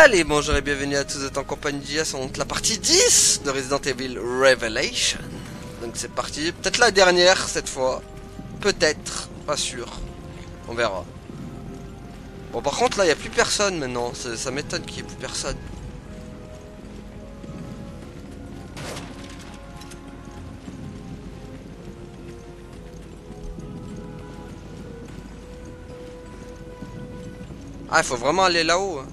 Allez, bonjour et bienvenue à tous, vous êtes en compagnie d'IS, on monte la partie 10 de Resident Evil Revelation. Donc c'est parti, peut-être la dernière cette fois, peut-être, pas sûr, on verra. Bon par contre là il n'y a plus personne maintenant, ça m'étonne qu'il n'y ait plus personne. Ah il faut vraiment aller là-haut.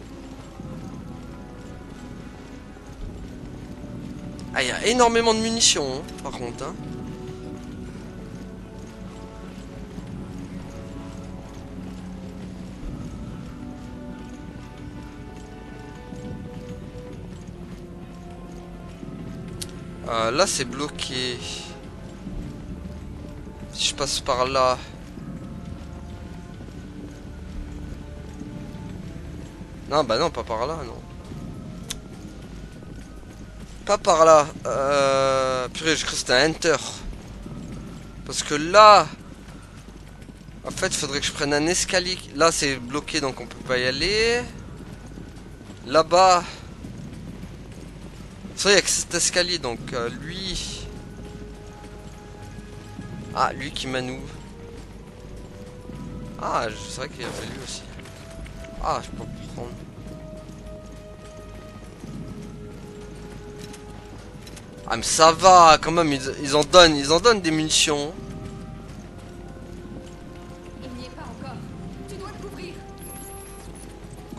Ah il y a énormément de munitions hein, par contre hein. Là c'est bloqué. Si je passe par là. Non bah non pas par là non. Pas par là. Purée je crois que c'était un enter. Parce que là. En fait il faudrait que je prenne un escalier. Là c'est bloqué donc on peut pas y aller. Là-bas. Ça, il y a que cet escalier, donc lui... Ah, lui qui manouve. Ah, c'est vrai qu'il y avait lui aussi. Ah, je peux pas prendre. Ah, mais ça va, quand même, ils en donnent des munitions. Il n'y est pas encore. Tu dois le couvrir.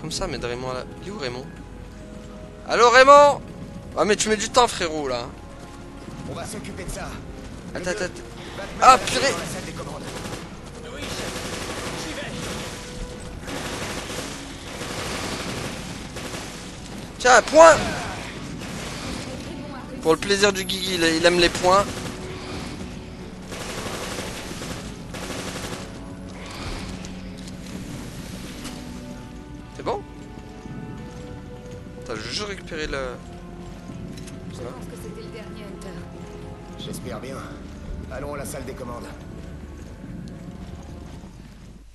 Comme ça, mais de Raymond là. Il est où Raymond? Allô Raymond? Ah, mais tu mets du temps, frérot, là. On va s'occuper de ça. Attends. Ah, purée! Tiens, un point! Pour le plaisir du Guigui, il aime les points. C'est bon? Attends, je veux juste récupérer le... Je pense que c'était le dernier Hunter. J'espère bien. Allons à la salle des commandes.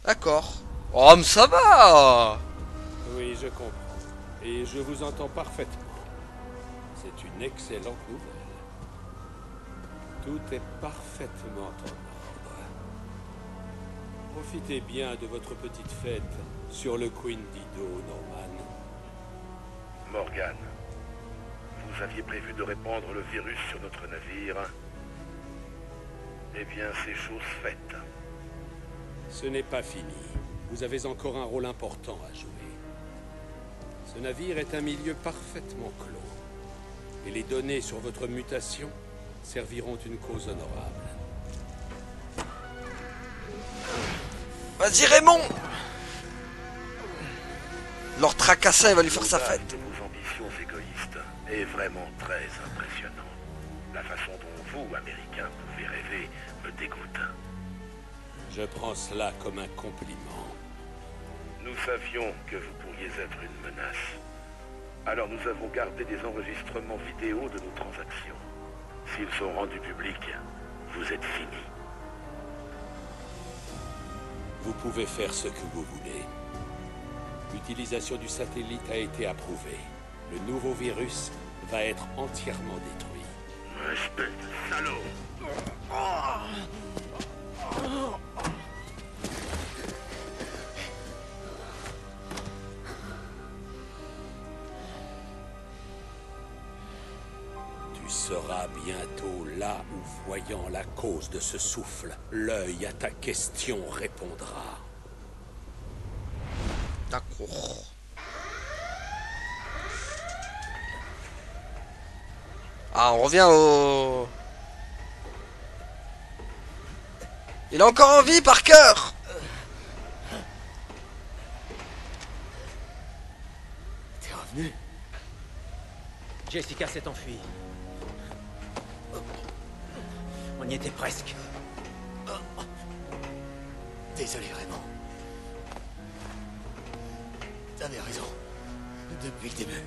D'accord. Oh, mais ça va! Oui, je comprends. Et je vous entends parfaitement. C'est une excellente nouvelle. Tout est parfaitement en ordre. Profitez bien de votre petite fête sur le Queen Dido, Norman. Morgan, vous aviez prévu de répandre le virus sur notre navire. Eh bien, c'est chose faite. Ce n'est pas fini. Vous avez encore un rôle important à jouer. Ce navire est un milieu parfaitement clos. Et les données sur votre mutation serviront une cause honorable. Vas-y Raymond! Leur tracassin, il va lui faire sa fête. De vos ambitions égoïstes est vraiment très impressionnant. La façon dont vous, Américains, pouvez rêver me dégoûte. Je prends cela comme un compliment. Nous savions que vous pourriez être une menace. Alors nous avons gardé des enregistrements vidéo de nos transactions. S'ils sont rendus publics, vous êtes finis. Vous pouvez faire ce que vous voulez. L'utilisation du satellite a été approuvée. Le nouveau virus va être entièrement détruit. Espèce de salaud! Tu seras bientôt là où, voyant la cause de ce souffle, l'œil à ta question répondra. D'accord. Ah, on revient au... Il est encore en vie, Parker! T'es revenu? Jessica s'est enfuie. On y était presque. Désolé, Raymond. T'avais raison. Depuis le début.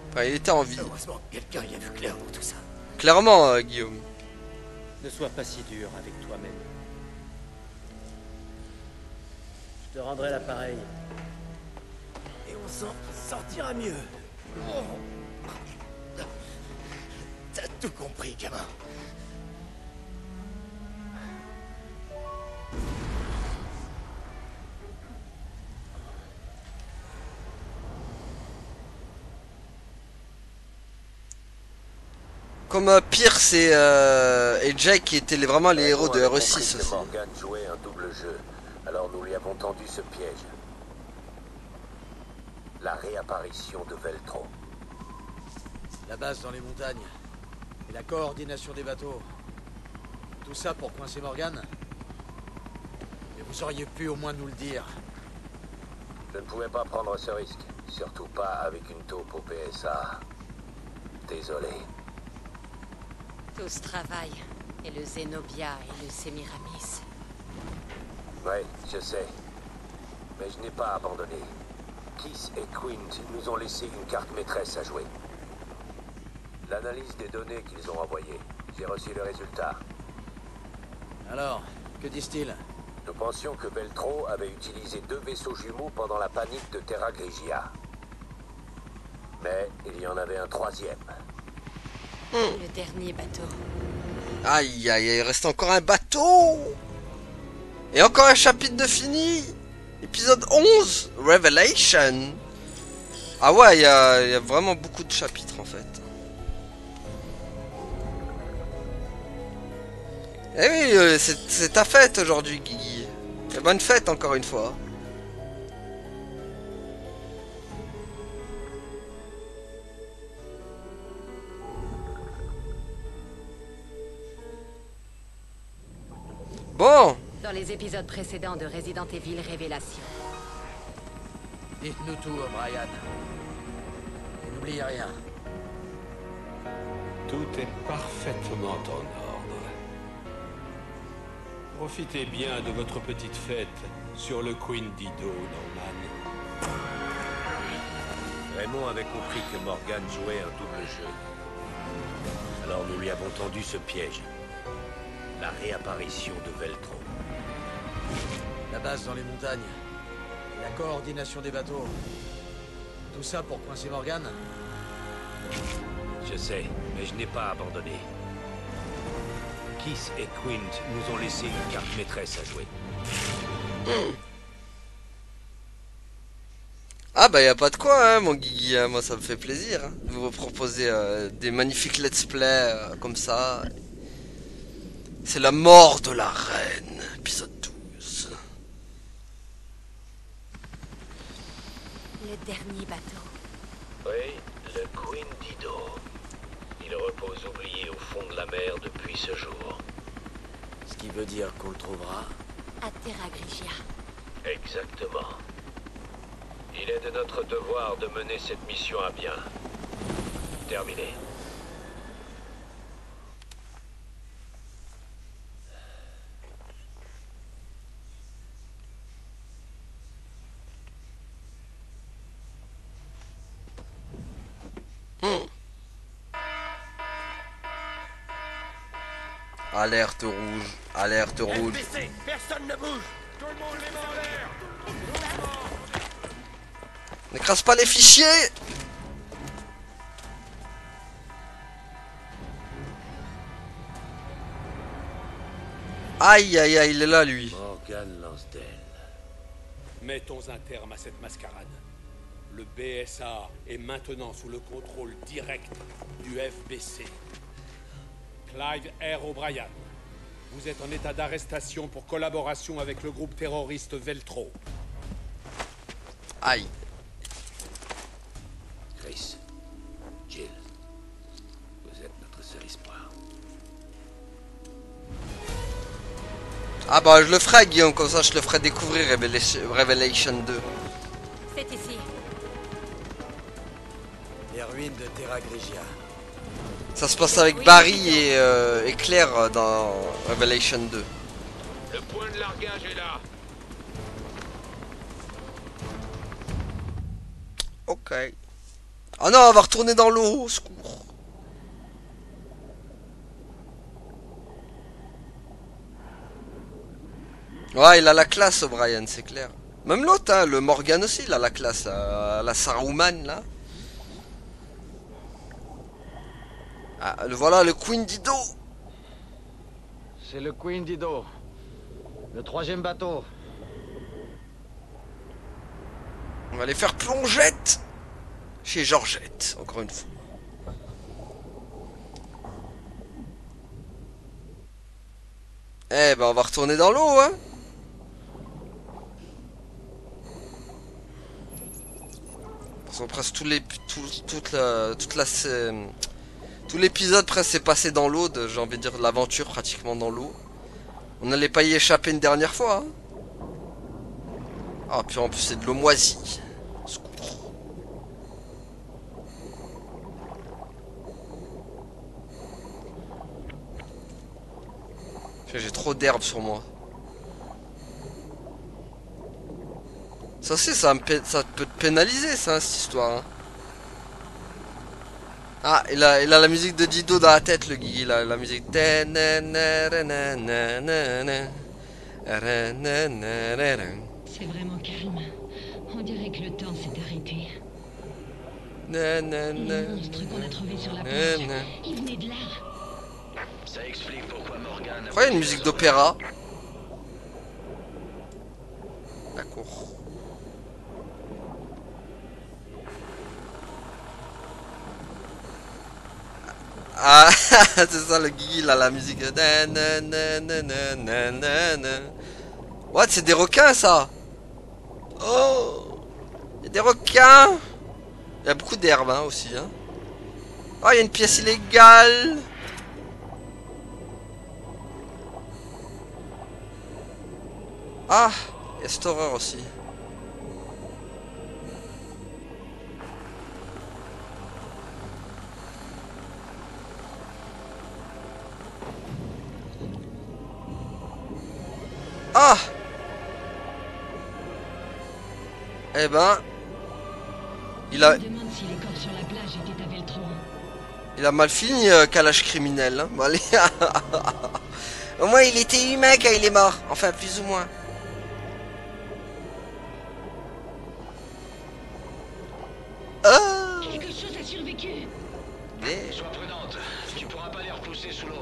Enfin, il était en vie. Heureusement, quelqu'un y a vu clair dans tout ça. Clairement, Guillaume. Ne sois pas si dur avec toi-même. Je te rendrai l'appareil On s'en sortira mieux. Oh. T'as tout compris, gamin. Comme Pierce et Jake qui étaient vraiment les héros de RE6 aussi. Morgan jouait un double jeu, alors nous lui avons tendu ce piège. La réapparition de Veltro. La base dans les montagnes. Et la coordination des bateaux. Tout ça pour coincer Morgan. Mais vous auriez pu au moins nous le dire. Je ne pouvais pas prendre ce risque, surtout pas avec une taupe au PSA. Désolé. Tout ce travail, et le Zenobia et le Semiramis. Ouais, je sais. Mais je n'ai pas abandonné. Kiss et Quint nous ont laissé une carte maîtresse à jouer. L'analyse des données qu'ils ont envoyées. J'ai reçu le résultat. Alors, que disent-ils? Nous pensions que Veltro avait utilisé 2 vaisseaux jumeaux pendant la panique de Terra Grigia. Mais il y en avait un 3e. Le dernier bateau. Aïe aïe, il reste encore un bateau. Et encore un chapitre de fini. Épisode 11, Revelation. Ah ouais, il y a vraiment beaucoup de chapitres en fait. Eh oui, c'est ta fête aujourd'hui, Guigui. Et bonne fête encore une fois. Bon. Dans les épisodes précédents de Resident Evil Révélation. Dites-nous tout, O'Brien. Et n'oubliez rien. Tout est parfaitement en ordre. Profitez bien de votre petite fête sur le Queen Dido, Norman. Raymond avait compris que Morgan jouait un double jeu. Alors nous lui avons tendu ce piège. La réapparition de Veltro. La base dans les montagnes. Et la coordination des bateaux. Tout ça pour coincer Morgan? Je sais, mais je n'ai pas abandonné. Kiss et Quint nous ont laissé une carte maîtresse à jouer. Ah bah y a pas de quoi hein, mon Guigui, hein. Moi ça me fait plaisir hein, de vous proposer des magnifiques let's play comme ça. C'est la mort de la reine, épisode 12. Le dernier bateau. Oui, le Queen Dido. Il repose oublié au fond de la mer depuis ce jour. Ce qui veut dire qu'on le trouvera. À Terra Grigia. Exactement. Il est de notre devoir de mener cette mission à bien. Terminé. Alerte rouge, alerte rouge. FPC, personne ne bouge. Tout le monde les mains en l'air. N'écrase pas les fichiers. Aïe aïe aïe, il est là lui. Morgan Lansdale. Mettons un terme à cette mascarade. Le BSA est maintenant sous le contrôle direct du FBC. Clive R. O'Brien, vous êtes en état d'arrestation pour collaboration avec le groupe terroriste Veltro. Aïe. Chris, Jill, vous êtes notre seul espoir. Ah bah je le ferai Guillaume, comme ça je le ferai découvrir Revelation 2. C'est ici. Les ruines de Terra Grigia. Ça se passe avec Barry et Claire dans Revelation 2. Le point de largage est là. Ok. Ah non, on va retourner dans l'eau, au secours. Ouais, il a la classe, O'Brien, c'est clair. Même l'autre, hein, le Morgan aussi, là, la classe, la Saruman, là. Ah, voilà le Queen Dido. C'est le Queen Dido. Le 3e bateau. On va les faire plongette chez Georgette, encore une fois. Eh ben, on va retourner dans l'eau, hein. Parce que presque tout l'épisode presque s'est passé dans l'eau, j'ai envie de dire l'aventure pratiquement dans l'eau. On n'allait pas y échapper une dernière fois, hein. Ah, puis en plus c'est de l'eau moisie. Secours. J'ai trop d'herbe sur moi. Ça aussi, ça peut te pénaliser, ça, hein, cette histoire. Hein. Ah, il a la musique de Dido dans la tête, le Guigui, la musique. C'est vraiment calme. On dirait que le temps s'est arrêté. Les monstres qu'on a trouvés sur la plage, ils venaient de là. Ça explique pourquoi Morgan... Pourquoi il y a une musique d'opéra? D'accord. Ah, c'est ça le Guigui, là, la musique. What, c'est des requins, ça? Oh, il y a des requins. Il y a beaucoup d'herbes, hein, aussi, hein. Oh, il y a une pièce illégale. Ah, il y a cette horreur aussi. Ah! Eh ben... Il a... Je me demande si les corps sur la plage étaient à Veltron. Il a mal fini, calage criminel. Hein. Bon, allez. Au moins, il était humain quand il est mort. Enfin, plus ou moins. Oh! Quelque chose a survécu. Mais... Sois prudente, tu pourras pas les repousser sous l'eau.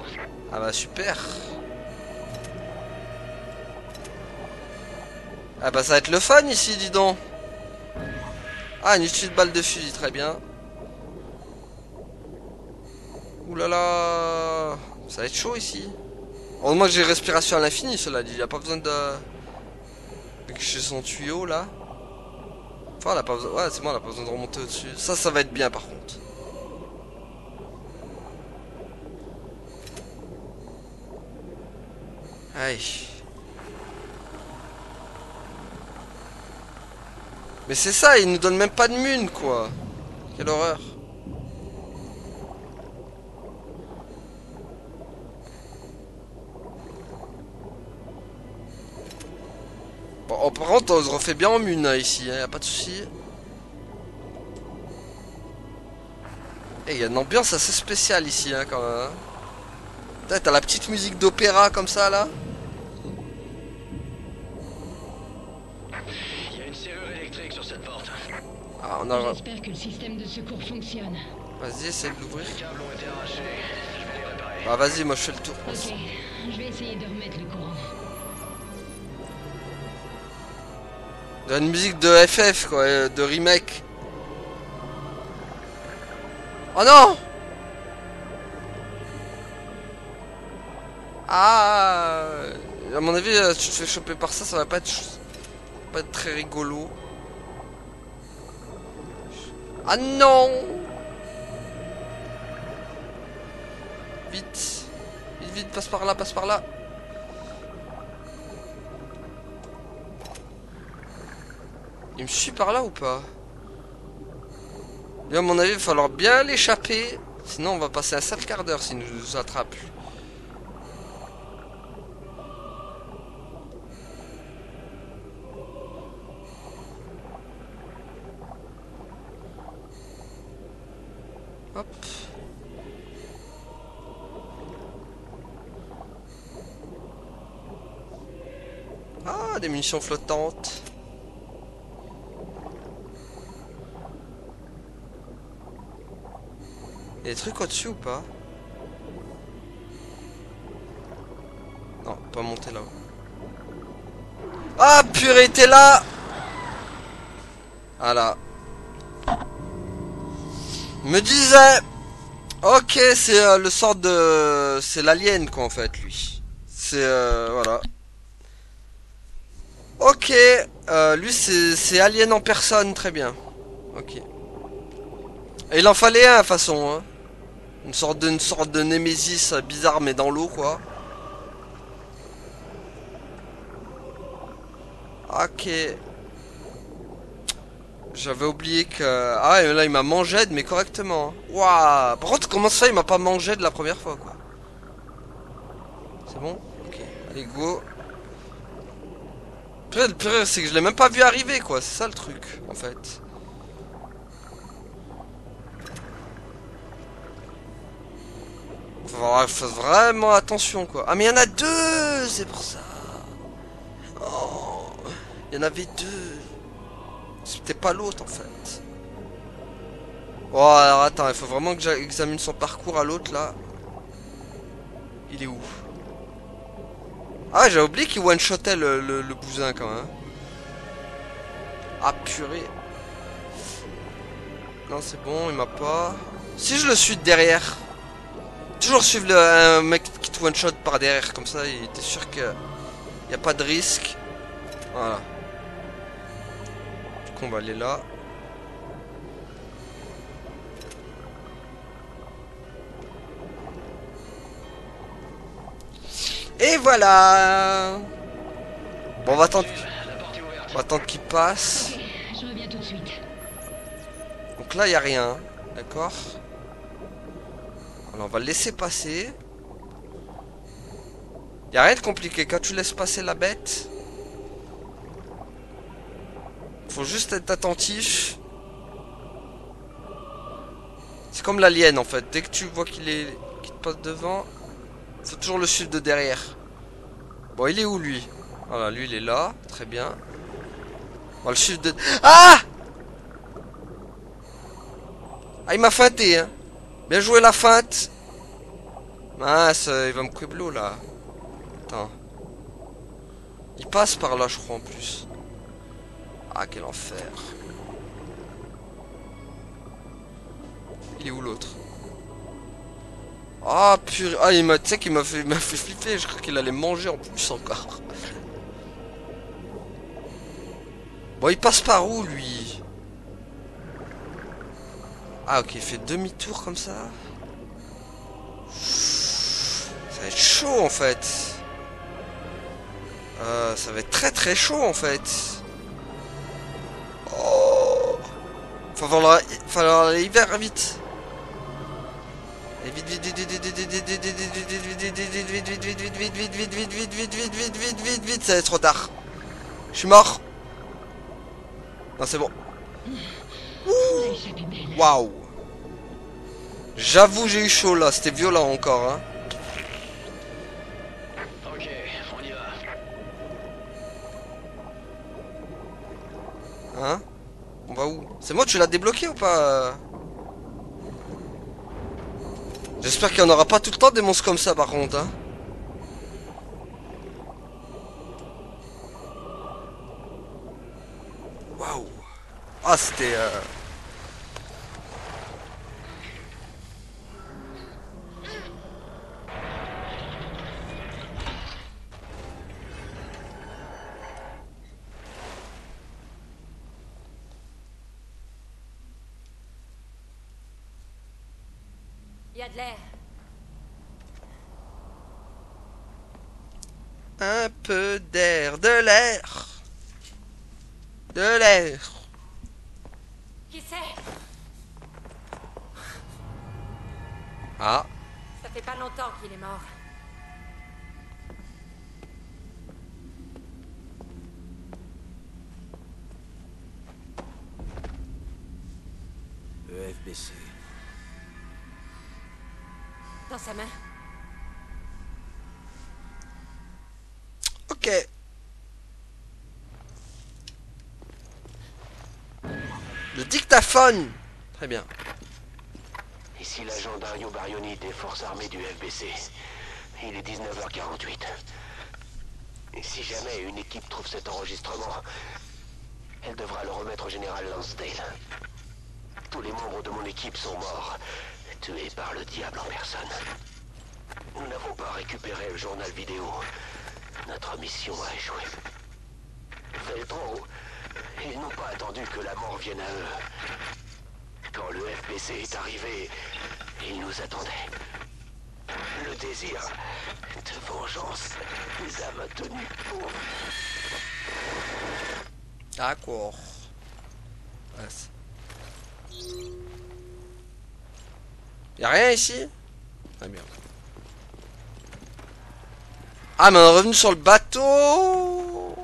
Ah bah super. Ah bah ça va être le fun ici, dis donc. Ah, une petite balle de fusil, très bien. Ouh là là. Ça va être chaud ici. Heureusement que j'ai respiration à l'infini, cela dit. Il n'y a pas besoin de... Chez son tuyau, là. Enfin, elle a pas besoin... Ouais, c'est bon, elle a pas besoin de remonter au-dessus. Ça va être bien, par contre. Aïe. Mais c'est ça, il nous donne même pas de mune, quoi. Quelle horreur. Bon, oh, par contre, on se refait bien en mune, hein, ici, hein, y a pas de souci. Et il y a une ambiance assez spéciale ici, hein, quand même. Hein. T'as la petite musique d'opéra comme ça, là. Il y a une serrure électrique sur cette porte. Ah, on a... J'espère que le système de secours fonctionne. Vas-y, essaye de l'ouvrir. Les câbles ont été arrachés. Je vais les réparer. Bah vas-y, moi je fais le tour. Ok, je vais essayer de remettre le courant. De une musique de FF, quoi, de remake. Oh non! Ah! À mon avis, tu te fais choper par ça, ça va pas être très rigolo. Ah non! Vite! Vite, vite, passe par là, passe par là! Il me suit par là ou pas? Lui, à mon avis, il va falloir bien l'échapper. Sinon, on va passer un sale quart d'heure s'il nous attrape. Hop. Ah, des munitions flottantes. Il y a des trucs au-dessus ou pas? Non, pas monter là-haut. Ah purée, t'es là! Voilà. Me disais. Ok, c'est le sort de... C'est l'alien quoi en fait lui. C'est voilà. Ok, lui c'est alien en personne, très bien. Ok. Et il en fallait un de toute façon. Hein. Une sorte de Némésis bizarre mais dans l'eau quoi. Ok. J'avais oublié que... Ah et là il m'a mangé mais correctement. Waouh. Par contre comment ça il m'a pas mangé de la première fois quoi. C'est bon? Ok. Allez go. Le pire c'est que je l'ai même pas vu arriver quoi. C'est ça le truc en fait. Faut faire vraiment attention quoi. Ah mais il y en a deux. C'est pour ça. Oh. Il y en avait deux. C'était pas l'autre en fait. Oh alors attends, il faut vraiment que j'examine son parcours à l'autre là. Il est où? Ah j'ai oublié qu'il one-shotait le bousin quand même. Ah purée. Non c'est bon, il m'a pas... Si je le suis de derrière. Toujours suivre un mec qui te one-shot par derrière comme ça, il était sûr que y a pas de risque. Voilà. Du coup on va aller là. Et voilà. Bon on va attendre. On va attendre qu'il passe. Ok, je reviens tout de suite. Donc là il n'y a rien. D'accord. Alors on va le laisser passer. Il n'y a rien de compliqué. Quand tu laisses passer la bête, faut juste être attentif. C'est comme l'alien en fait. Dès que tu vois qu'il te passe devant, faut toujours le suivre de derrière. Bon, il est où lui? Voilà, lui il est là. Très bien. On va le suivre de... Ah! Ah, il m'a feinté, hein. Bien joué la feinte. Mince, il va me queblo là. Attends. Il passe par là, je crois en plus. Ah, quel enfer. Il est où l'autre? Ah purée. Ah, tu sais qu'il m'a fait flipper. Je crois qu'il allait manger en plus encore. Bon, il passe par où lui? Ah ok, il fait demi-tour comme ça. Ça va être chaud en fait. Ça va être très très chaud en fait. Oh. Falloir aller hyper vite. Et vite vite vite vite vite vite vite vite vite vite, ça va être trop tard. Je suis mort. Non c'est bon. Waouh. J'avoue j'ai eu chaud là, c'était violent encore hein. Ok, on y va. Hein? On va où? C'est moi, tu l'as débloqué ou pas? J'espère qu'il n'y en aura pas tout le temps des monstres comme ça par contre hein. Waouh. Ah c'était Il y a de l'air. un peu d'air, de l'air. De l'air. Qui c'est? Ah. Ça fait pas longtemps qu'il est mort. EFBC. Dans sa main. Ok. Le dictaphone. Très bien. Et Ici l'agent Dario Barioni des forces armées du FBC. Il est 19h48. Et si jamais une équipe trouve cet enregistrement, elle devra le remettre au général Lansdale. Tous les membres de mon équipe sont morts, tués par le diable en personne. Nous n'avons pas récupéré le journal vidéo. Notre mission a échoué. Veltro, ils n'ont pas attendu que la mort vienne à eux. Quand le FBC est arrivé, ils nous attendaient. Le désir de vengeance les a maintenus pauvres. D'accord. Y'a rien ici? Ah merde. Ah mais on est revenu sur le bateau.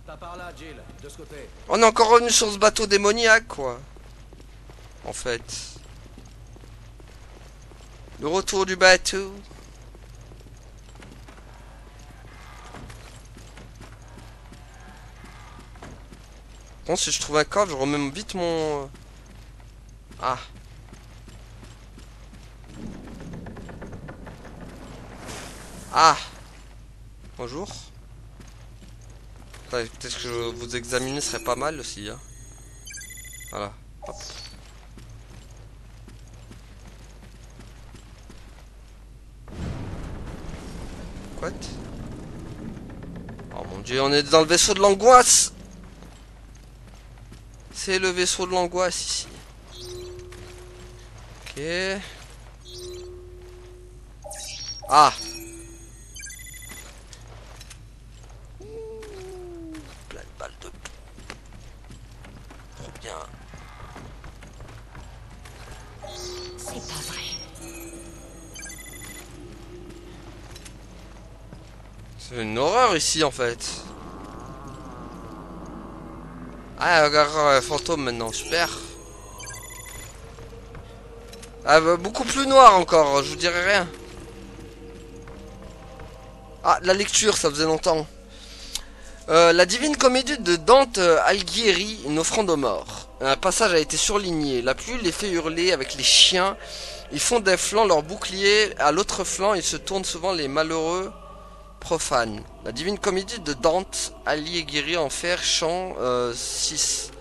Pas par là, Jill, de ce côté. On est encore revenu sur ce bateau démoniaque quoi. En fait. Le retour du bateau. Bon, si je trouve un coffre, je remets vite mon... Ah. Ah. Bonjour. Peut-être que vous examiner serait pas mal aussi. Hein. Voilà. Hop. Quoi? Oh mon dieu, on est dans le vaisseau de l'angoisse. C'est le vaisseau de l'angoisse ici. Ok. Ah. Plein de balles de... Trop bien. C'est pas vrai. C'est une horreur ici en fait. Ah, regarde, fantôme maintenant, super. Ah, bah, beaucoup plus noir encore, je vous dirai rien. Ah, de la lecture, ça faisait longtemps. La Divine Comédie de Dante Alighieri, une offrande aux morts. Un passage a été surligné. La pluie les fait hurler avec les chiens. Ils font d'un flanc leur bouclier, à l'autre flanc ils se tournent souvent les malheureux profanes. La Divine Comédie de Dante Alighieri en fer, chant 6.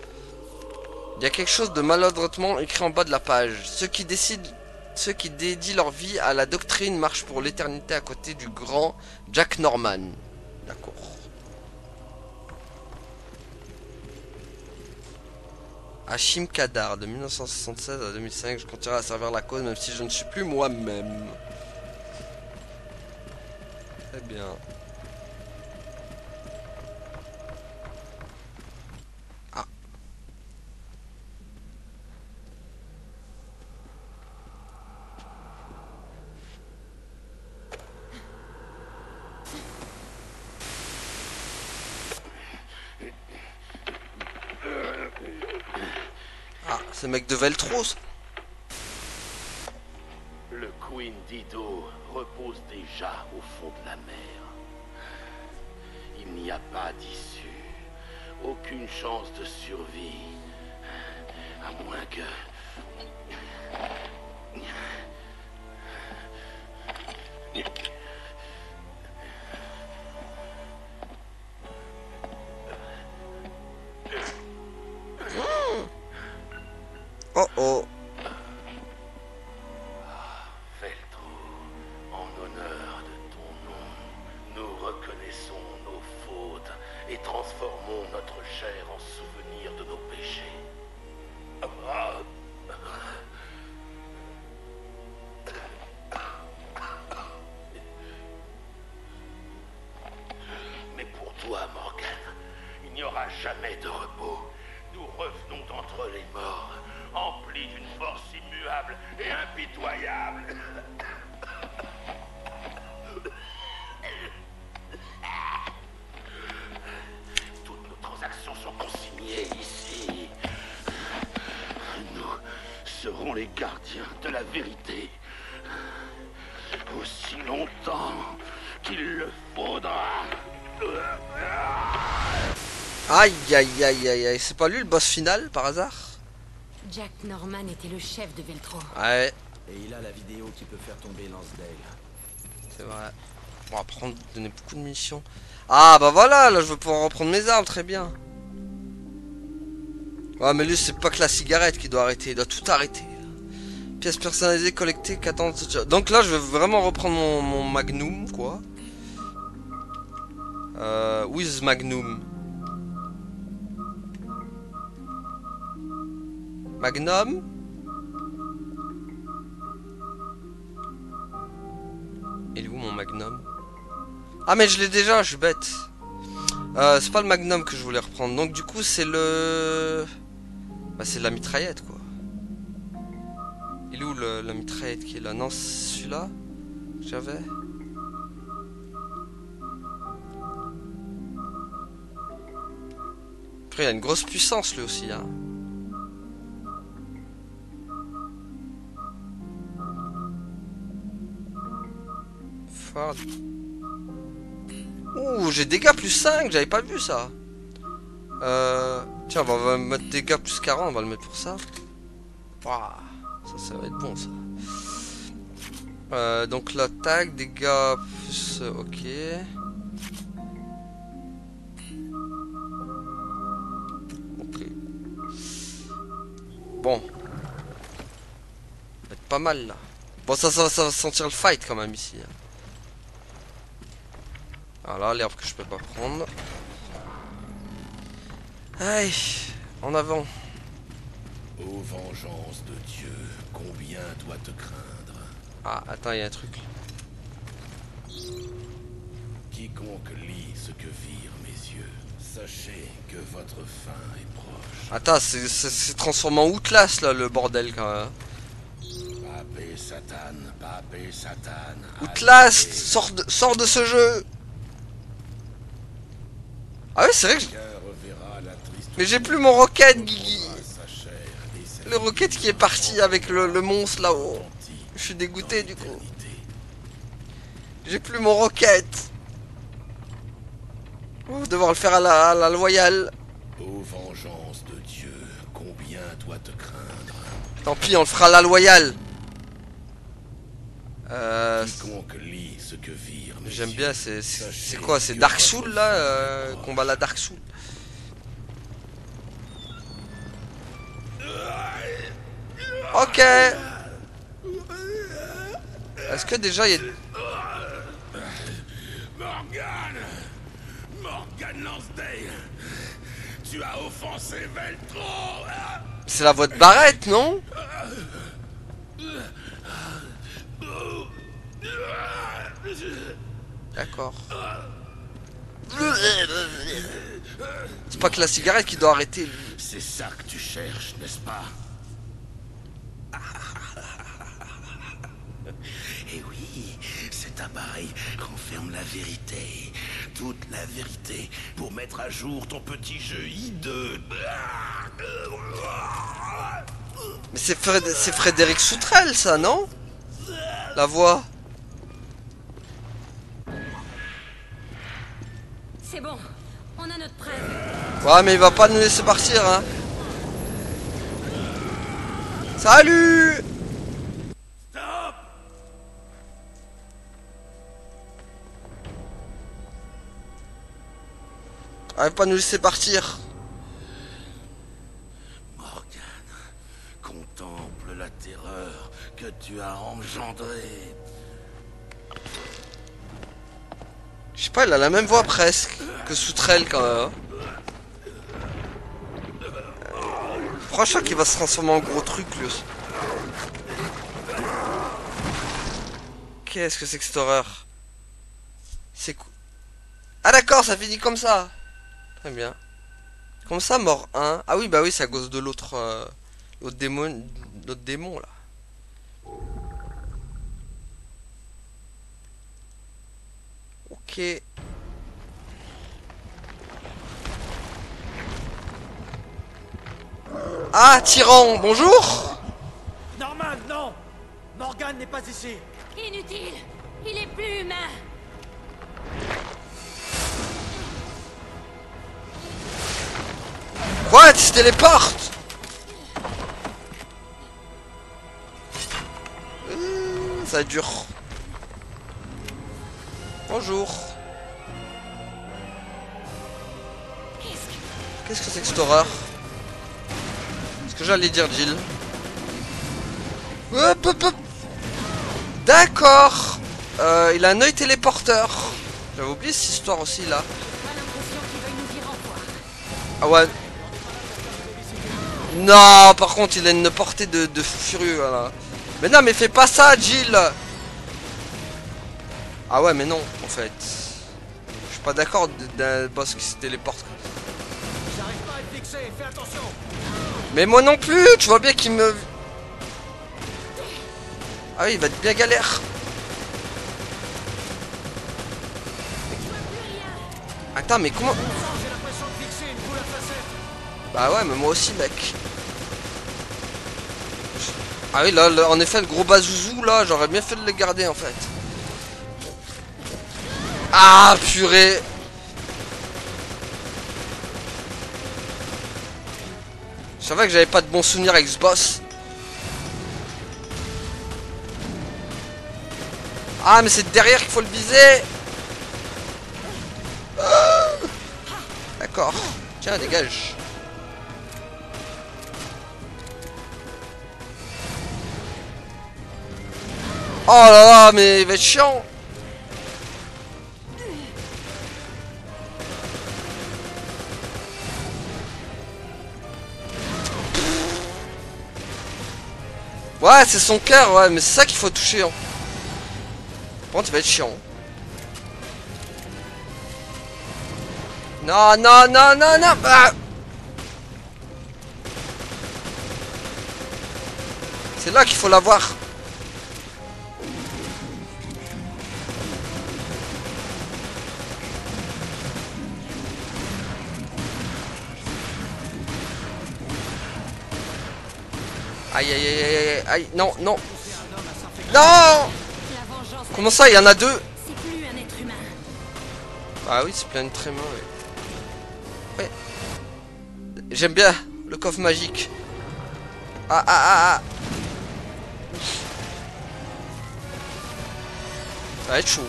Il y a quelque chose de maladroitement écrit en bas de la page. Ceux qui dédient leur vie à la doctrine marchent pour l'éternité à côté du grand Jack Norman. D'accord. Hachim Kadar, de 1976 à 2005, je continuerai à servir la cause même si je ne suis plus moi-même. Très bien. Ah. Ah, c'est mec de Veltros. Le Queen Dido repose déjà au fond de la mer. Il n'y a pas d'issue, aucune chance de survie, à moins que... Oh oh. Veltro, en honneur de ton nom, nous reconnaissons nos fautes et transformons notre chair en souvenir de nos péchés. Mais pour toi, Morgan, il n'y aura jamais de repos. Nous revenons d'entre les morts, emplis d'une force immuable et impitoyable. Toutes nos transactions sont consignées ici. Nous serons les gardiens de la vérité. Aussi longtemps qu'il le faudra. Aïe aïe aïe aïe aïe. C'est pas lui le boss final par hasard? Jack Norman était le chef de Veltro. Ouais. Et il a la vidéo qui peut faire tomber Lansdale. C'est vrai. Bon, après on donner beaucoup de munitions. Ah bah voilà, là je vais pouvoir reprendre mes armes, très bien. Ouais mais lui c'est pas que la cigarette qui doit arrêter, il doit tout arrêter. Pièces personnalisées collectées, qu'attendent. Donc là je vais vraiment reprendre mon Magnum quoi. With Magnum. Magnum. Il est où mon Magnum? Ah mais je l'ai déjà, je suis bête. C'est pas le Magnum que je voulais reprendre. Donc du coup c'est le... Bah c'est la mitraillette quoi. Il est où la mitraillette qui est là? Non, celui-là j'avais. Après il a une grosse puissance lui aussi hein. Ford. Ouh, j'ai dégâts plus 5, j'avais pas vu ça. Tiens, on va mettre dégâts plus 40, on va le mettre pour ça. Waouh, ça va être bon ça. Donc l'attaque, dégâts plus... ok. Ok. Bon. Ça va être pas mal là. Bon, ça va sentir le fight quand même ici. Voilà, l'herbe que je peux pas prendre. Aïe, en avant. Ô vengeance de Dieu, combien doit te craindre? Ah, attends, il y a un truc. Quiconque lit ce que virent mes yeux, sachez que votre fin est proche. Attends, c'est transformé en Outlast là, le bordel quand même. Papé Satan, papé Satan. Outlast, sors de ce jeu. Ah oui, c'est vrai que mais j'ai plus mon rocket, Guigui. Le rocket qui est parti avec le monstre là-haut. Je suis dégoûté du coup. J'ai plus mon rocket. On va devoir le faire à la loyale. Ô vengeance de Dieu, combien doit te craindre? Tant pis, on le fera à la loyale. Quiconque lit ce que virent mes J'aime yeux, bien, c'est quoi? C'est Dark Souls là combat la Dark Souls. Ok. Est-ce que déjà il y a... Morgan Lansdale, tu as offensé Veltro. C'est la voix de Barrett, non? D'accord. C'est pas que la cigarette qui doit arrêter, lui. C'est ça que tu cherches, n'est-ce pas? Et oui, cet appareil renferme la vérité. Toute la vérité pour mettre à jour ton petit jeu hideux. Mais c'est Frédéric Soutrel, ça, non? La voix. C'est bon, on a notre preuve. Ouais, mais il va pas nous laisser partir, hein. Salut! Stop! Il va pas nous laisser partir. Morgan, contemple la terreur que tu as engendrée. Je sais pas, il a la même voix presque que Soutrel quand même. Franchement qu'il va se transformer en gros truc lui aussi. Qu'est-ce que c'est que cette horreur? C'est quoi? Ah d'accord, ça finit comme ça. Très bien. Comme ça, mort 1. Ah oui, bah oui, c'est à cause de l'autre démon là. Ok. Ah, tyran, bonjour. Norman, non! Morgan n'est pas ici! Inutile, il est plus humain. What? Il se téléporte. Ça dure. Bonjour. Qu'est-ce que c'est que cette horreur? Ce que j'allais dire, Jill. Hop, hop, hop. D'accord. Il a un œil téléporteur. J'avais oublié cette histoire aussi là. Ah ouais. Non, par contre, il a une portée de furieux là. Mais non, mais fais pas ça, Jill. Ah ouais, mais non, en fait. Je suis pas d'accord d'un boss qui se téléporte. J'arrive pas à le fixer, fais attention. Mais moi non plus, tu vois bien qu'il me... Ah oui, il va être bien galère. Attends, mais comment... J'ai l'impression de fixer une boule à facettes. Bah ouais, mais moi aussi, mec. Ah oui, là, en effet, le gros bazouzou, là, j'aurais bien fait de le garder, en fait. Ah, purée. Je savais que j'avais pas de bons souvenirs avec ce boss. Ah, mais c'est derrière qu'il faut le viser. D'accord. Tiens, dégage. Oh là là, mais il va être chiant. Ouais, c'est son cœur, ouais, mais c'est ça qu'il faut toucher. Hein. Par contre, il va être chiant. Non, non, non, non, non. Ah. C'est là qu'il faut l'avoir. Aïe, aïe, aïe, aïe, aïe, non, non. Non. Comment ça, il y en a deux? C'est plus un être humain. Ah oui, c'est plein de très mains, oui. Ouais. J'aime bien le coffre magique. Ah, ah, ah, ah. Ça va être chaud.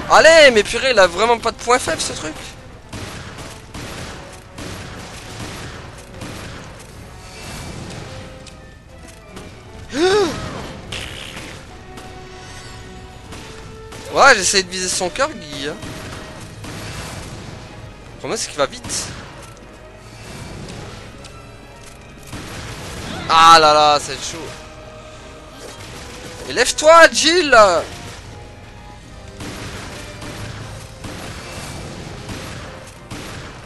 Allez, mais purée, il a vraiment pas de point faible, ce truc. Ouais, j'essaie de viser son cœur, Guy. Le problème, c'est qu'il va vite. Ah là là, c'est chaud. Et lève-toi, Jill.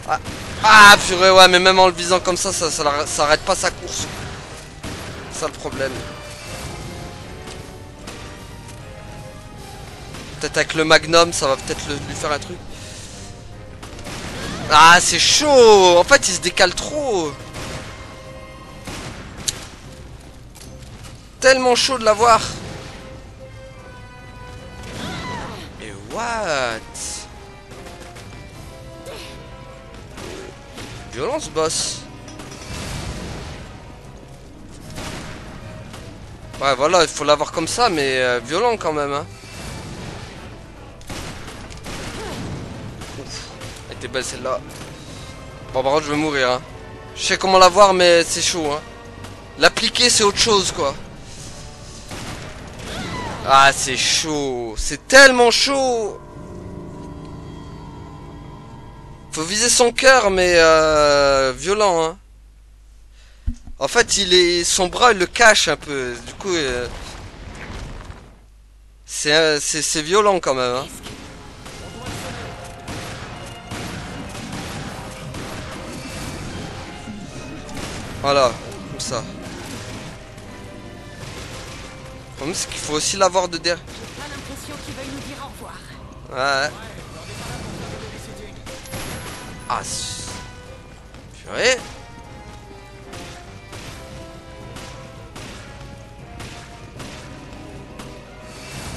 Ah. Ah, purée, ouais, mais même en le visant comme ça arrête pas sa course. C'est ça le problème. Peut-être avec le magnum, ça va peut-être lui faire un truc. Ah, c'est chaud. En fait, il se décale trop. Tellement chaud de l'avoir. Et what? Violence, boss. Ouais, voilà, il faut l'avoir comme ça, mais violent quand même, hein. Elle était belle celle-là. Bon, par contre, je vais mourir, hein. Je sais comment l'avoir, mais c'est chaud, hein. L'appliquer, c'est autre chose, quoi. Ah, c'est chaud. C'est tellement chaud. Faut viser son cœur, mais violent, hein. En fait, son bras, il le cache un peu. Du coup, c'est violent quand même, hein. Voilà, comme ça. Le problème, c'est qu'il faut aussi l'avoir de derrière. J'ai pas l'impression qu'il veuille nous dire au revoir. Ouais. Ah, purée.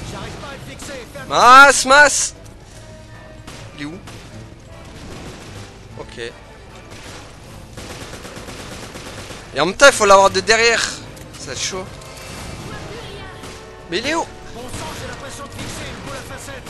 J'arrive pas à le Masse, masse. Il est où? Ok. Et en même temps, il faut l'avoir de derrière. Ça va être chaud. Mais il est où? Bon sang, j'ai l'impression de fixer une boule à facettes.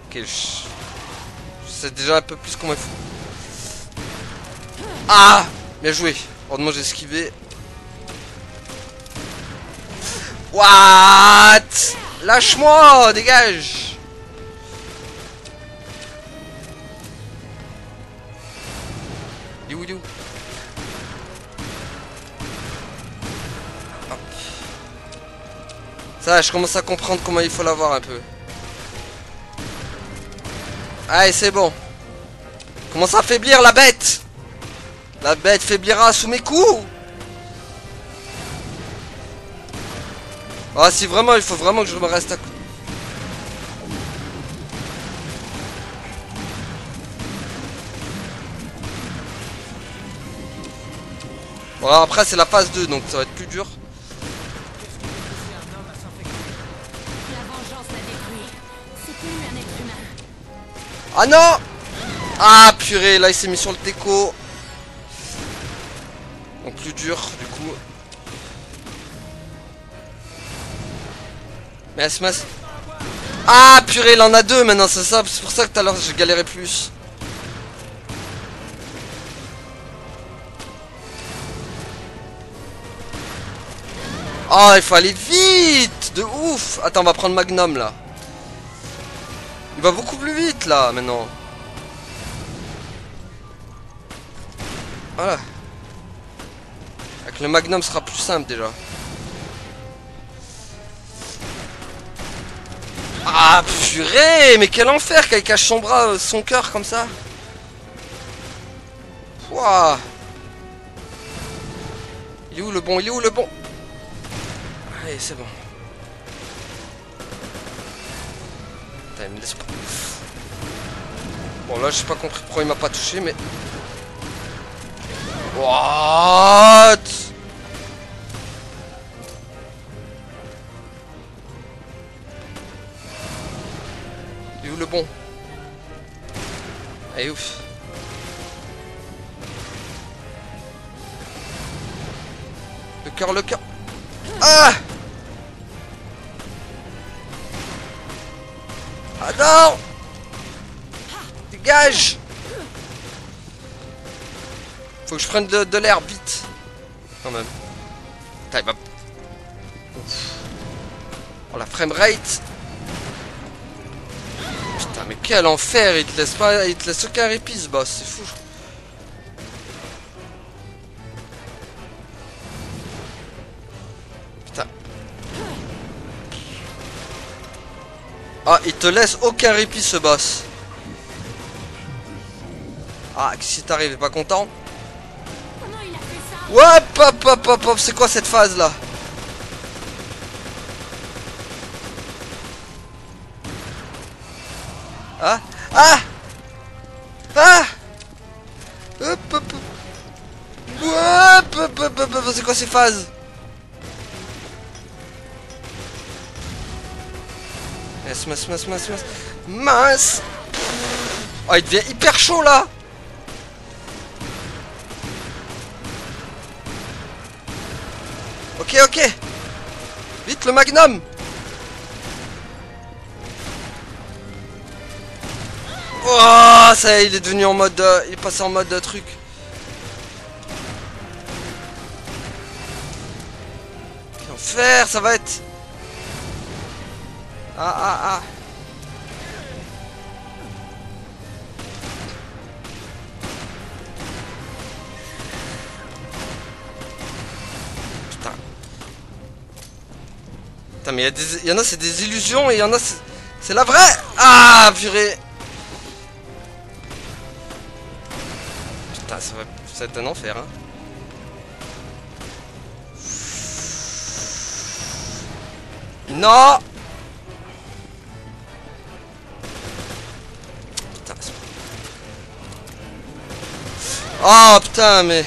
Ok, je sais déjà un peu plus comment il faut. Ah! Bien joué. Heureusement j'ai esquivé. What? Lâche-moi! Dégage! Il est où? Il est où? Hop. Ça, je commence à comprendre comment il faut l'avoir un peu. Allez, c'est bon. Commence à affaiblir la bête. La bête faiblira sous mes coups. Ah, si vraiment, il faut vraiment que je me reste à côté. Bon, alors après, c'est la phase 2, donc ça va être plus dur. La vengeance l'a détruit. C'est plus un être humain. Ah non! Ah purée, là il s'est mis sur le déco. Donc plus dur du coup. Mais Asmas. Ah purée, il en a deux maintenant, c'est ça. C'est pour ça que tout à l'heure j'ai galéré plus. Oh, il faut aller vite! De ouf! Attends, on va prendre Magnum là. Il va beaucoup plus vite là maintenant. Voilà. Avec le Magnum sera plus simple déjà. Ah purée, mais quel enfer qu'il cache son bras, son cœur comme ça. Ouah. Il est où le bon? Il est où le bon? Allez, c'est bon. Putain, il me laisse pas. Bon là j'ai pas compris pourquoi il m'a pas touché mais... What? Il est où le bon? Allez ouf. Le cœur, le cœur. Ah! Ah non! Dégage! Faut que je prenne de l'air vite. Quand même. Putain, il va... Ouf. Oh la framerate. Putain mais quel enfer. Il te laisse pas... Il te laisse aucun répit ce boss. C'est fou. Putain. Ah, il te laisse aucun répit ce boss. Ah, qu'est-ce qui t'arrive? Pas content? Comment il a fait ça? Hop, hop, hop, hop, hop. C'est quoi cette phase là? Ah? Ah? Ah? Hop, hop, hop. Hop, hop, hop, hop, hop. C'est quoi ces phases? Mince, mince, mince, mince, mince. Mince. Oh, il devient hyper chaud là. Ok, ok. Vite le magnum. Oh, ça y est, il est devenu en mode... il est passé en mode truc. Quel enfer, ça va être... Ah, ah, ah. Putain. Putain, mais il y en a, c'est des illusions et il y en a, c'est la vraie. Ah, purée. Putain, ça va être un enfer, hein. Non. Putain, Oh putain, mais...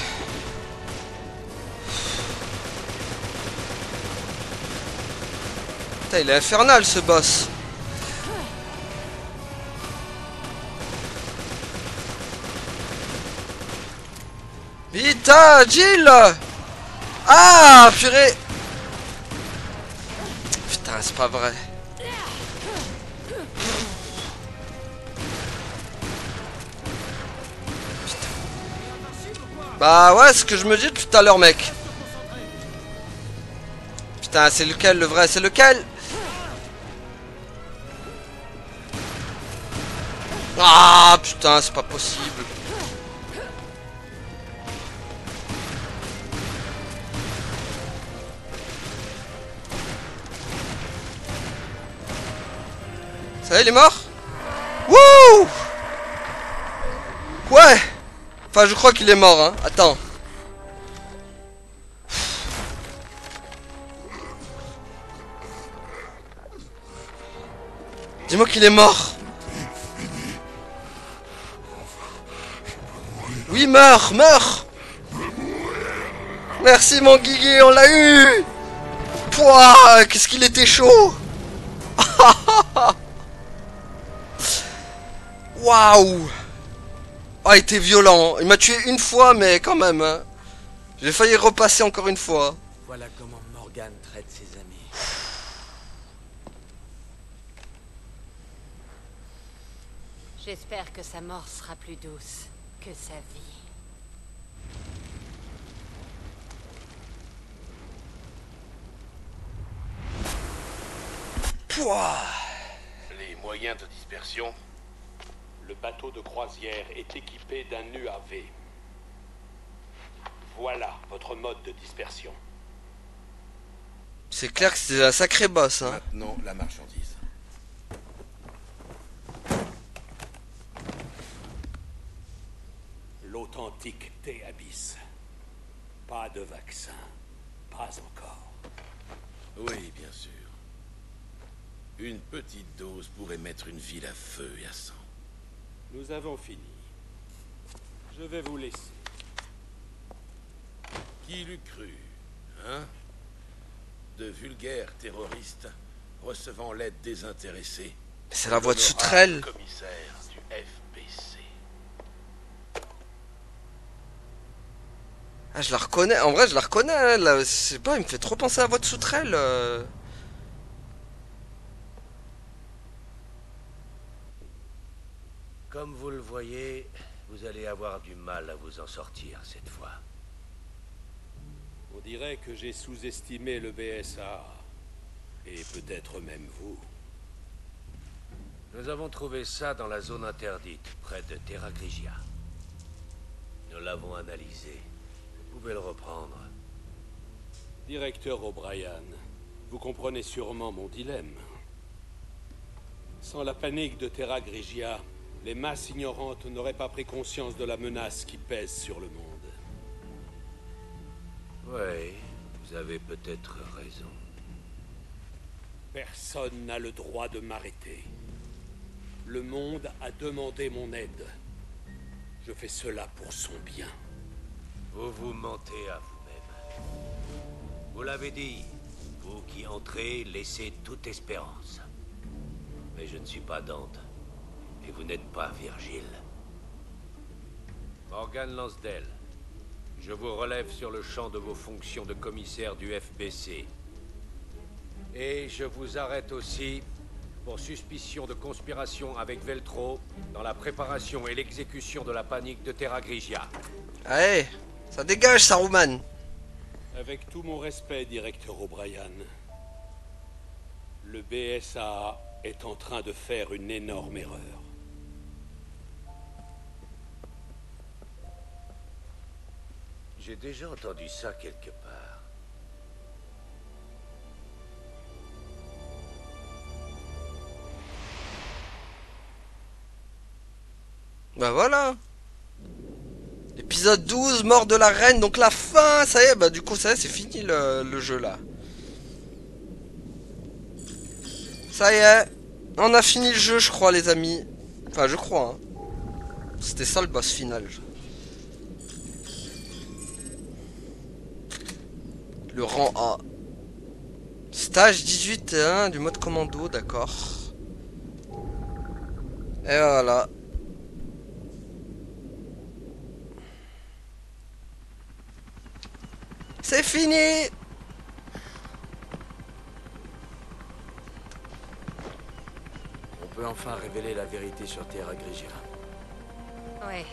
Putain, il est infernal ce boss. Vite, Jill! Ah, purée! Putain, c'est pas vrai. Bah ouais, ce que je me dis tout à l'heure, mec. Putain, c'est lequel le vrai? C'est lequel? Ah putain, c'est pas possible. Ça y est, il est mort? Wouh! Ouais! Enfin, je crois qu'il est mort, hein. Attends. Dis-moi qu'il est mort. Oui, meurs, meurs. Merci, mon Guigui, on l'a eu. Pouah, qu'est-ce qu'il était chaud. Waouh. Oh, il était violent. Il m'a tué une fois, mais quand même. Hein. J'ai failli repasser encore une fois. Voilà comment Morgan traite ses amis. J'espère que sa mort sera plus douce que sa vie. Pouah. Les moyens de dispersion? Le bateau de croisière est équipé d'un UAV. Voilà votre mode de dispersion. C'est clair que c'est un sacré boss. Hein. Maintenant, la marchandise. L'authentique thé Abyss. Pas de vaccin. Pas encore. Oui, bien sûr. Une petite dose pourrait mettre une ville à feu et à sang. Nous avons fini. Je vais vous laisser. Qui l'eût cru, hein? De vulgaires terroristes recevant l'aide désintéressée. C'est la voix de Soutrel. Commissaire du FBC. Ah, je la reconnais. En vrai, je la reconnais. Hein, là. Je sais pas, il me fait trop penser à la voix de Soutrel. Comme vous le voyez, vous allez avoir du mal à vous en sortir cette fois. On dirait que j'ai sous-estimé le BSA. Et peut-être même vous. Nous avons trouvé ça dans la zone interdite, près de Terra Grigia. Nous l'avons analysé. Vous pouvez le reprendre. Directeur O'Brien, vous comprenez sûrement mon dilemme. Sans la panique de Terra Grigia, les masses ignorantes n'auraient pas pris conscience de la menace qui pèse sur le monde. Oui, vous avez peut-être raison. Personne n'a le droit de m'arrêter. Le monde a demandé mon aide. Je fais cela pour son bien. Vous vous mentez à vous-même. Vous l'avez dit, vous qui entrez, laissez toute espérance. Mais je ne suis pas Dante. Et vous n'êtes pas Virgile. Morgan Lansdale, je vous relève sur le champ de vos fonctions de commissaire du FBC. Et je vous arrête aussi pour suspicion de conspiration avec Veltro dans la préparation et l'exécution de la panique de Terra Grigia. Allez, ça dégage, Saruman. Avec tout mon respect, directeur O'Brien, le BSA est en train de faire une énorme erreur. J'ai déjà entendu ça quelque part. Bah voilà. Épisode 12, mort de la reine, donc la fin, ça y est, bah du coup ça y est, c'est fini le jeu là. Ça y est, on a fini le jeu je crois les amis. Enfin je crois hein. C'était ça le boss final. Le rang A. Stage 18-1 du mode commando, d'accord. Et voilà. C'est fini. On peut enfin révéler la vérité sur Terra Grigia. Ouais,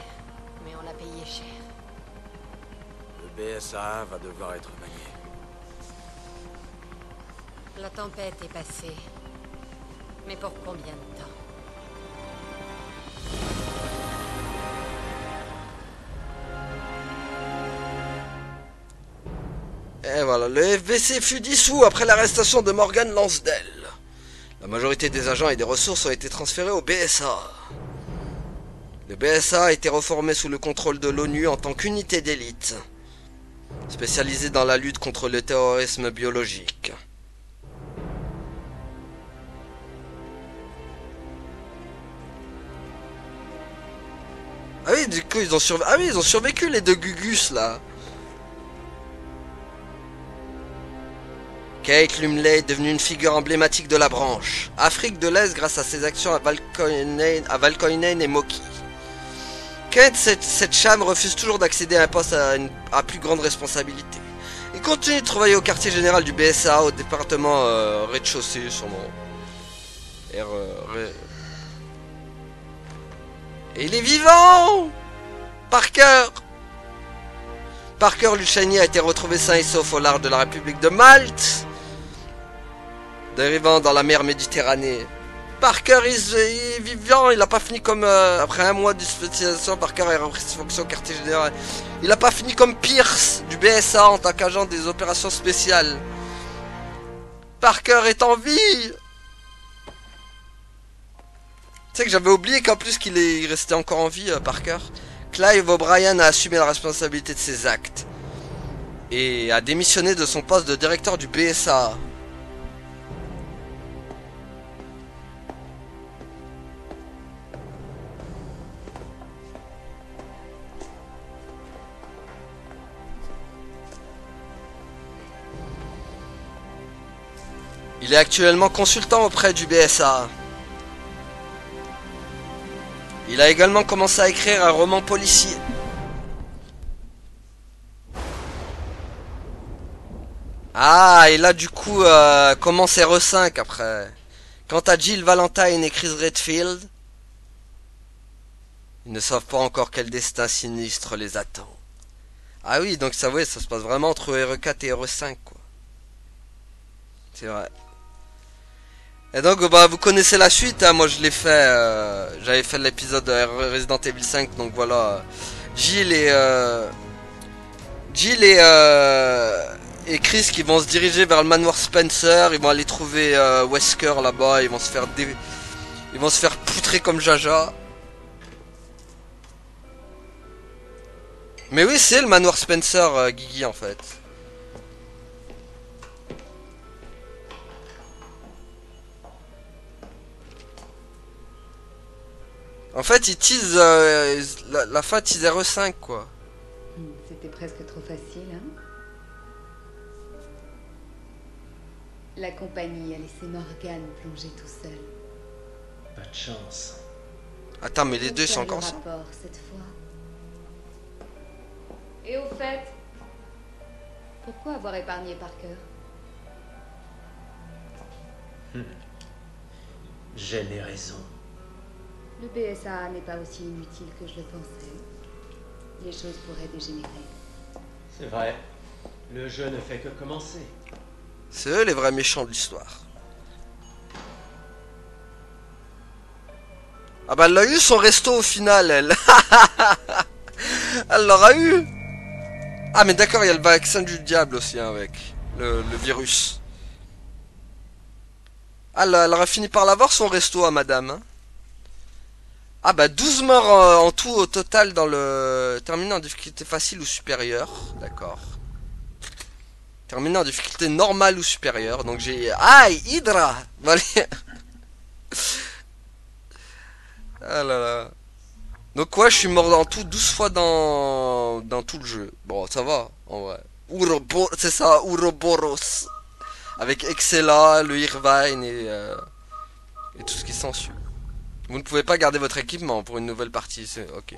mais on l'a payé cher. Le BSA va devoir être manié. La tempête est passée. Mais pour combien de temps? Et voilà, le FBC fut dissous après l'arrestation de Morgan Lansdale. La majorité des agents et des ressources ont été transférés au BSA. Le BSA a été reformé sous le contrôle de l'ONU en tant qu'unité d'élite, spécialisée dans la lutte contre le terrorisme biologique. Ah oui, du coup, ils ont survécu les deux Gugus, là. Kate Lumley est devenue une figure emblématique de la branche. Afrique de l'Est grâce à ses actions à Valkoinen et Moki. Kate, cette chame, refuse toujours d'accéder à un poste à plus grande responsabilité. Il continue de travailler au quartier général du BSA, au département rez-de-chaussée, sûrement. Et il est vivant! Parker Luciani a été retrouvé sain et sauf au large de la République de Malte, dérivant dans la mer Méditerranée. Parker est vivant, il n'a pas fini comme... après un mois de spécialisation, Parker a repris ses fonctions au quartier général. Il n'a pas fini comme Pierce du BSA en tant qu'agent des opérations spéciales. Parker est en vie! Tu sais que j'avais oublié qu'en plus qu'il restait encore en vie, Parker. Clive O'Brien a assumé la responsabilité de ses actes et a démissionné de son poste de directeur du BSA. Il est actuellement consultant auprès du BSA. Il a également commencé à écrire un roman policier. Ah, et là du coup, commence RE5 après. Quant à Jill Valentine et Chris Redfield, ils ne savent pas encore quel destin sinistre les attend. Ah oui, donc ça, ouais, ça se passe vraiment entre RE4 et RE5, quoi. C'est vrai. Et donc, bah, vous connaissez la suite, hein, moi je l'ai fait, j'avais fait l'épisode de Resident Evil 5, donc voilà. Jill et Chris qui vont se diriger vers le manoir Spencer, ils vont aller trouver Wesker là-bas, ils vont se faire poutrer comme Jaja. Mais oui, c'est le manoir Spencer, Guigui, en fait. En fait, ils teasent la fin tease RE5, quoi. C'était presque trop facile, hein? La compagnie a laissé Morgan plonger tout seul. Pas de chance. Attends, mais les deux sont encore ça. Cette fois. Et au fait, pourquoi avoir épargné Parker? J'ai les raisons. Le BSA n'est pas aussi inutile que je le pensais. Les choses pourraient dégénérer. C'est vrai. Le jeu ne fait que commencer. C'est eux les vrais méchants de l'histoire. Ah bah elle a eu son resto au final, elle. Elle l'aura eu. Ah mais d'accord, il y a le vaccin du diable aussi, hein, avec le virus. Ah, elle aura fini par l'avoir son resto à madame, hein. Ah bah 12 morts en tout au total dans le... Terminé en difficulté facile ou supérieure. D'accord. Terminé en difficulté normale ou supérieure. Donc j'ai... Aïe, Hydra. Allez. Ah là là. Donc ouais, je suis mort en tout 12 fois dans tout le jeu. Bon, ça va, en vrai. C'est ça, Ouroboros. Avec Excella, le Irvine et tout ce qui s'ensuit. Vous ne pouvez pas garder votre équipement pour une nouvelle partie, c'est ok.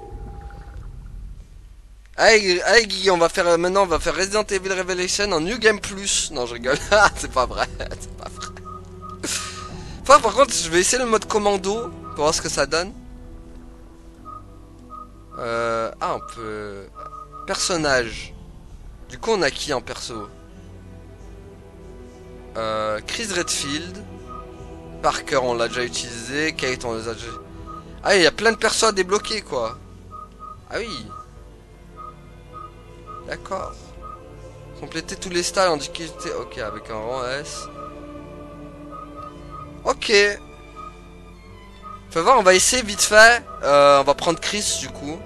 Allez Guy, maintenant on va faire Resident Evil Revelation en New Game Plus. Non je rigole, c'est pas vrai, c'est pas vrai. Enfin par contre je vais essayer le mode commando pour voir ce que ça donne. On peut... Personnage. Du coup on a qui en perso? Chris Redfield. Parker on l'a déjà utilisé. Kate on les a déjà... Ah il y a plein de persos à débloquer quoi. Ah oui. D'accord. Compléter tous les styles en difficulté. Ok, avec un rang S. Ok. Fais voir, on va essayer vite fait. On va prendre Chris du coup.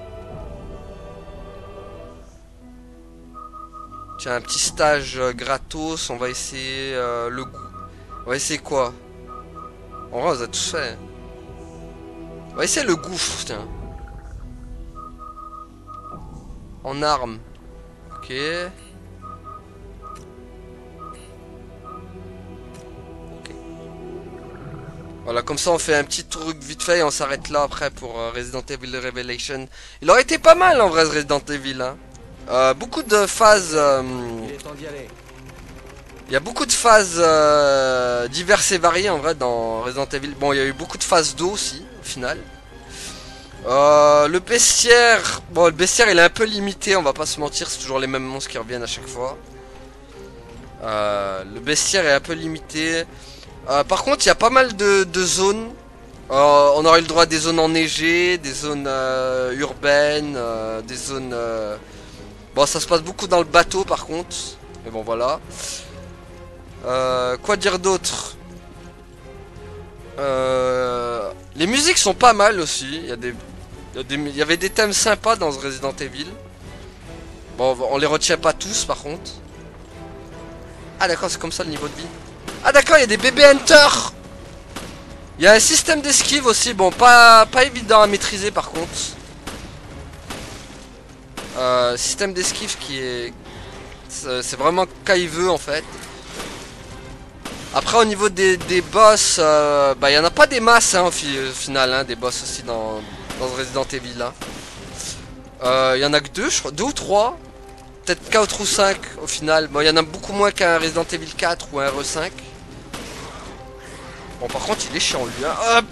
Tiens, un petit stage gratos. On va essayer le goût. On va essayer quoi? En vrai, on a tous fait. On va essayer le gouffre, tiens. En arme. Ok. Voilà, comme ça on fait un petit truc vite fait et on s'arrête là après pour Resident Evil Revelation. Il aurait été pas mal en vrai ce Resident Evil. Hein. Beaucoup de phases... Il y a beaucoup de phases diverses et variées en vrai dans Resident Evil. Bon, il y a eu beaucoup de phases d'eau aussi, au final. Le bestiaire... Bon, le bestiaire il est un peu limité, on va pas se mentir, c'est toujours les mêmes monstres qui reviennent à chaque fois. Le bestiaire est un peu limité. Par contre, il y a pas mal de zones. On aurait eu le droit à des zones enneigées, des zones urbaines, des zones... Bon, ça se passe beaucoup dans le bateau par contre. Mais bon, voilà. Quoi dire d'autre? Les musiques sont pas mal aussi. Il y avait des thèmes sympas dans ce Resident Evil. Bon, on les retient pas tous par contre. Ah d'accord, c'est comme ça le niveau de vie. Ah d'accord, il y a des bébés hunters. Il y a un système d'esquive aussi. Bon, pas évident à maîtriser par contre. Système d'esquive qui est... C'est vraiment cailleveux en fait. Après au niveau des boss, bah il y en a pas des masses hein, au final, hein, des boss aussi dans Resident Evil. Hein. Il y en a que 2, je crois, 2 ou 3. Peut-être 4 ou 5 au final. Bon, il y en a beaucoup moins qu'un Resident Evil 4 ou un RE5. Bon, par contre, il est chiant lui. Hein. Hop,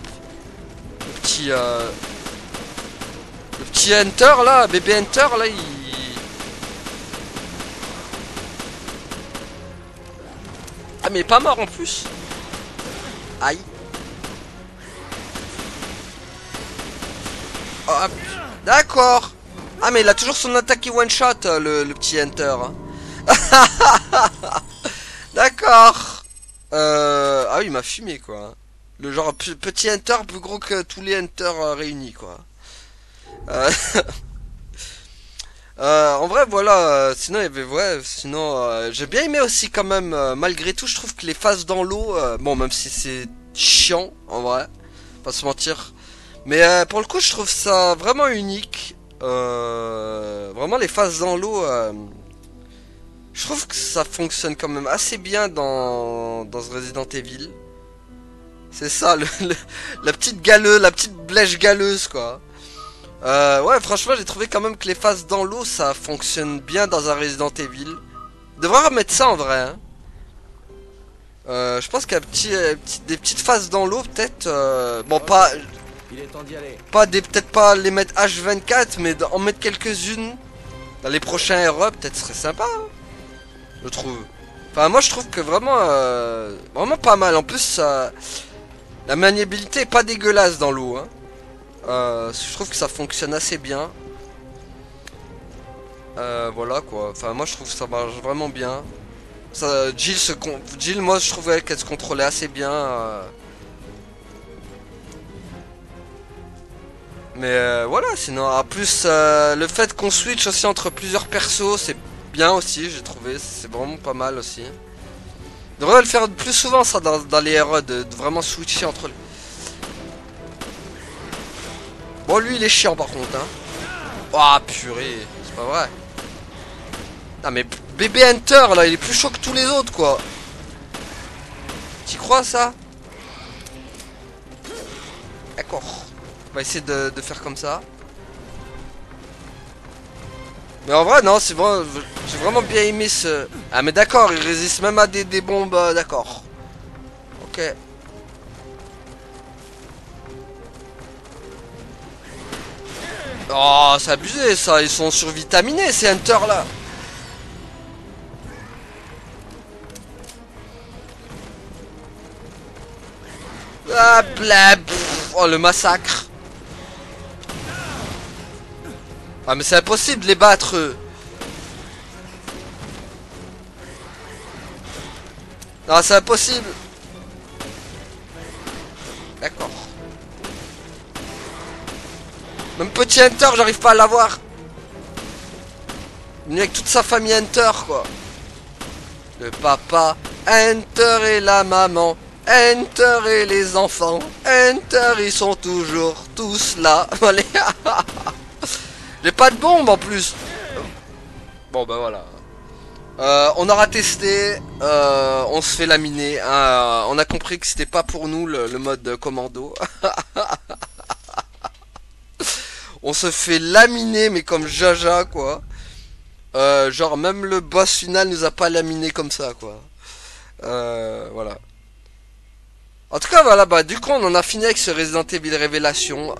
le petit Hunter là, bébé Hunter là, il... Ah, mais il est pas mort en plus. Aïe. Hop. D'accord. Ah mais il a toujours son attaque qui one shot le petit Hunter. D'accord. Ah oui il m'a fumé quoi. Le genre petit Hunter plus gros que tous les Hunters réunis quoi. En vrai voilà. Sinon il y avait ouais. Sinon j'ai bien aimé aussi quand même. Malgré tout je trouve que les phases dans l'eau. Bon même si c'est chiant en vrai. Pas se mentir. Mais pour le coup je trouve ça vraiment unique. Vraiment les phases dans l'eau je trouve que ça fonctionne quand même assez bien dans ce Resident Evil. C'est ça la petite galeuse, la petite blèche galeuse quoi. Ouais franchement j'ai trouvé quand même que les phases dans l'eau ça fonctionne bien dans un Resident Evil. Devrait remettre ça en vrai hein. Je pense qu'il y a des petites phases dans l'eau peut-être bon pas... Il est temps d'y aller. Peut-être pas les mettre H24, mais en mettre quelques-unes dans les prochains RE, peut-être ce serait sympa. Hein, je trouve. Enfin, moi je trouve que vraiment, vraiment pas mal. En plus, la maniabilité est pas dégueulasse dans l'eau. Hein. Je trouve que ça fonctionne assez bien. Voilà quoi. Enfin, moi je trouve que ça marche vraiment bien. Ça, Jill, moi je trouvais qu'elle se contrôlait assez bien. Mais voilà, sinon, en plus, le fait qu'on switch aussi entre plusieurs persos, c'est bien aussi, j'ai trouvé, c'est vraiment pas mal aussi. On devrait le faire plus souvent ça dans les RE, de vraiment switcher entre les... Bon, lui il est chiant par contre, hein. Oh purée, c'est pas vrai. Ah mais bébé Hunter là, il est plus chaud que tous les autres quoi. T'y crois ça? D'accord. On va essayer de faire comme ça. Mais en vrai non, c'est vrai, j'ai vraiment bien aimé ce... Ah mais d'accord, il résiste même à des bombes, d'accord. Ok. Oh, c'est abusé ça, ils sont survitaminés ces hunters là. Ah, blab. Oh, le massacre. Ah, mais c'est impossible de les battre eux. Non, c'est impossible. D'accord. Même petit Hunter, j'arrive pas à l'avoir. Il est avec toute sa famille Hunter, quoi. Le papa, Hunter et la maman, Hunter et les enfants, Hunter, ils sont toujours tous là. Allez. J'ai pas de bombe en plus. Bon, bah voilà. On aura testé, on se fait laminer. On a compris que c'était pas pour nous le mode commando. On se fait laminer, mais comme jaja quoi. Genre même le boss final nous a pas laminé comme ça quoi. Voilà. En tout cas voilà, bah du coup on en a fini avec ce Resident Evil Révélation.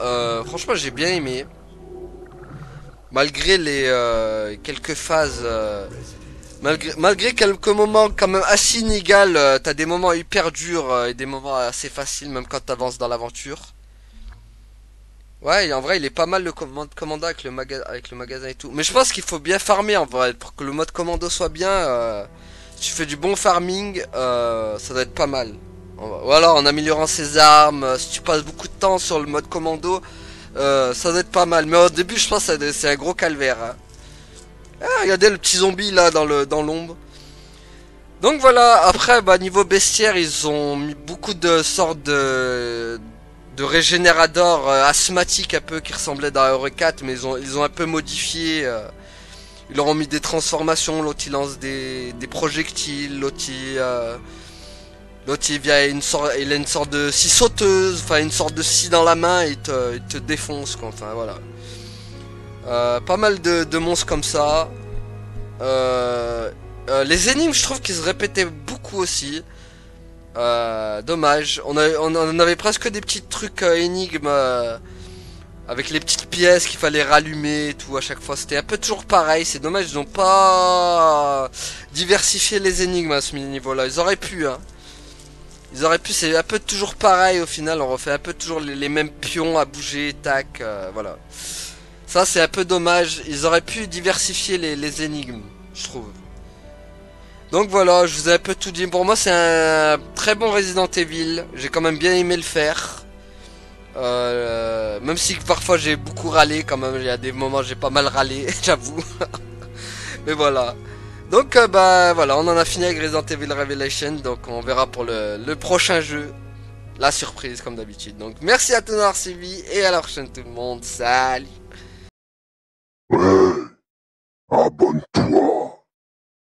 Franchement j'ai bien aimé. Malgré les quelques phases, malgré quelques moments quand même assez inégales, t'as des moments hyper durs et des moments assez faciles même quand t'avances dans l'aventure. Ouais, en vrai, il est pas mal le mode commando avec le magasin et tout. Mais je pense qu'il faut bien farmer en vrai. Pour que le mode commando soit bien, si tu fais du bon farming, ça doit être pas mal. Voilà, en améliorant ses armes, si tu passes beaucoup de temps sur le mode commando, ça doit être pas mal. Mais au début, je pense que c'est un gros calvaire. Hein. Ah, regardez le petit zombie là dans l'ombre. Donc voilà, après, bah, niveau bestiaire, ils ont mis beaucoup de sortes de régénérateurs asthmatiques un peu qui ressemblaient dans Euro 4, mais ils ont un peu modifié. Ils leur ont mis des transformations, l'autre il lance des projectiles, l'autre il a une sorte de scie sauteuse, enfin une sorte de scie dans la main et il te défonce quoi, enfin voilà. Pas mal de monstres comme ça. Les énigmes je trouve qu'ils se répétaient beaucoup aussi. Dommage, on avait presque des petits trucs énigmes avec les petites pièces qu'il fallait rallumer et tout à chaque fois. C'était un peu toujours pareil, c'est dommage, ils n'ont pas diversifié les énigmes à ce niveau là. Ils auraient pu, hein. Ils auraient pu, c'est un peu toujours pareil au final, on refait un peu toujours les mêmes pions à bouger, tac, voilà. Ça c'est un peu dommage, ils auraient pu diversifier les énigmes, je trouve. Donc voilà, je vous ai un peu tout dit. Pour moi, c'est un très bon Resident Evil. J'ai quand même bien aimé le faire. Même si parfois j'ai beaucoup râlé, quand même. Il y a des moments où j'ai pas mal râlé, j'avoue. Mais voilà. Donc, bah voilà, on en a fini avec Resident Evil Revelation. Donc, on verra pour le prochain jeu. La surprise, comme d'habitude. Donc, merci à tous d'avoir suivi. Et à la prochaine, tout le monde. Salut!